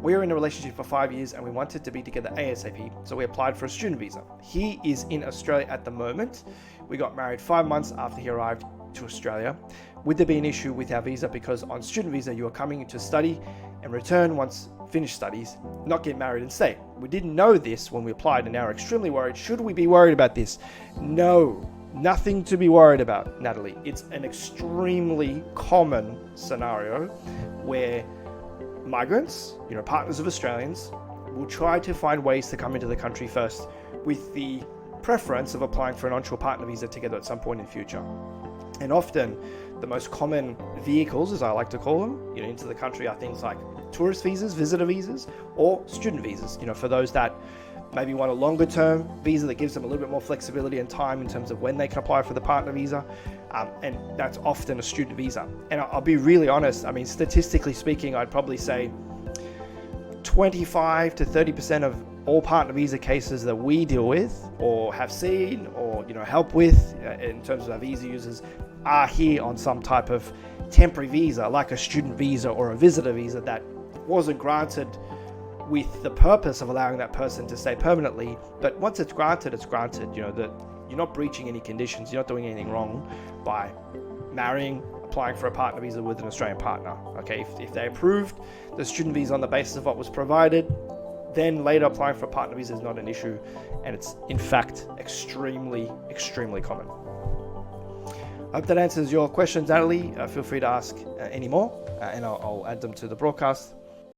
We were in a relationship for 5 years and we wanted to be together ASAP, so we applied for a student visa. He is in Australia at the moment. We got married 5 months after he arrived to Australia. Would there be an issue with our visa? Because on student visa, you are coming to study and return once finished studies, not get married and stay. We didn't know this when we applied and now we're extremely worried. Should we be worried about this? No, nothing to be worried about, Natalie. It's an extremely common scenario where migrants, partners of Australians, will try to find ways to come into the country first with the preference of applying for an onshore partner visa together at some point in future. And often the most common vehicles, as I like to call them, into the country are things like tourist visas, visitor visas, or student visas, for those that maybe want a longer term visa that gives them a little bit more flexibility and time in terms of when they can apply for the partner visa. And that's often a student visa. And I'll be really honest, statistically speaking, I'd probably say 25 to 30% of all partner visa cases that we deal with or have seen or help with in terms of our visa users are here on some type of temporary visa, like a student visa or a visitor visa that wasn't granted with the purpose of allowing that person to stay permanently. But once it's granted, it's granted. That you're not breaching any conditions, you're not doing anything wrong by marrying, applying for a partner visa with an Australian partner. Okay, if they approved the student visa on the basis of what was provided, then later applying for a partner visa is not an issue, and it's in fact extremely common. I hope that answers your questions, Natalie. Feel free to ask any more, and I'll add them to the broadcast.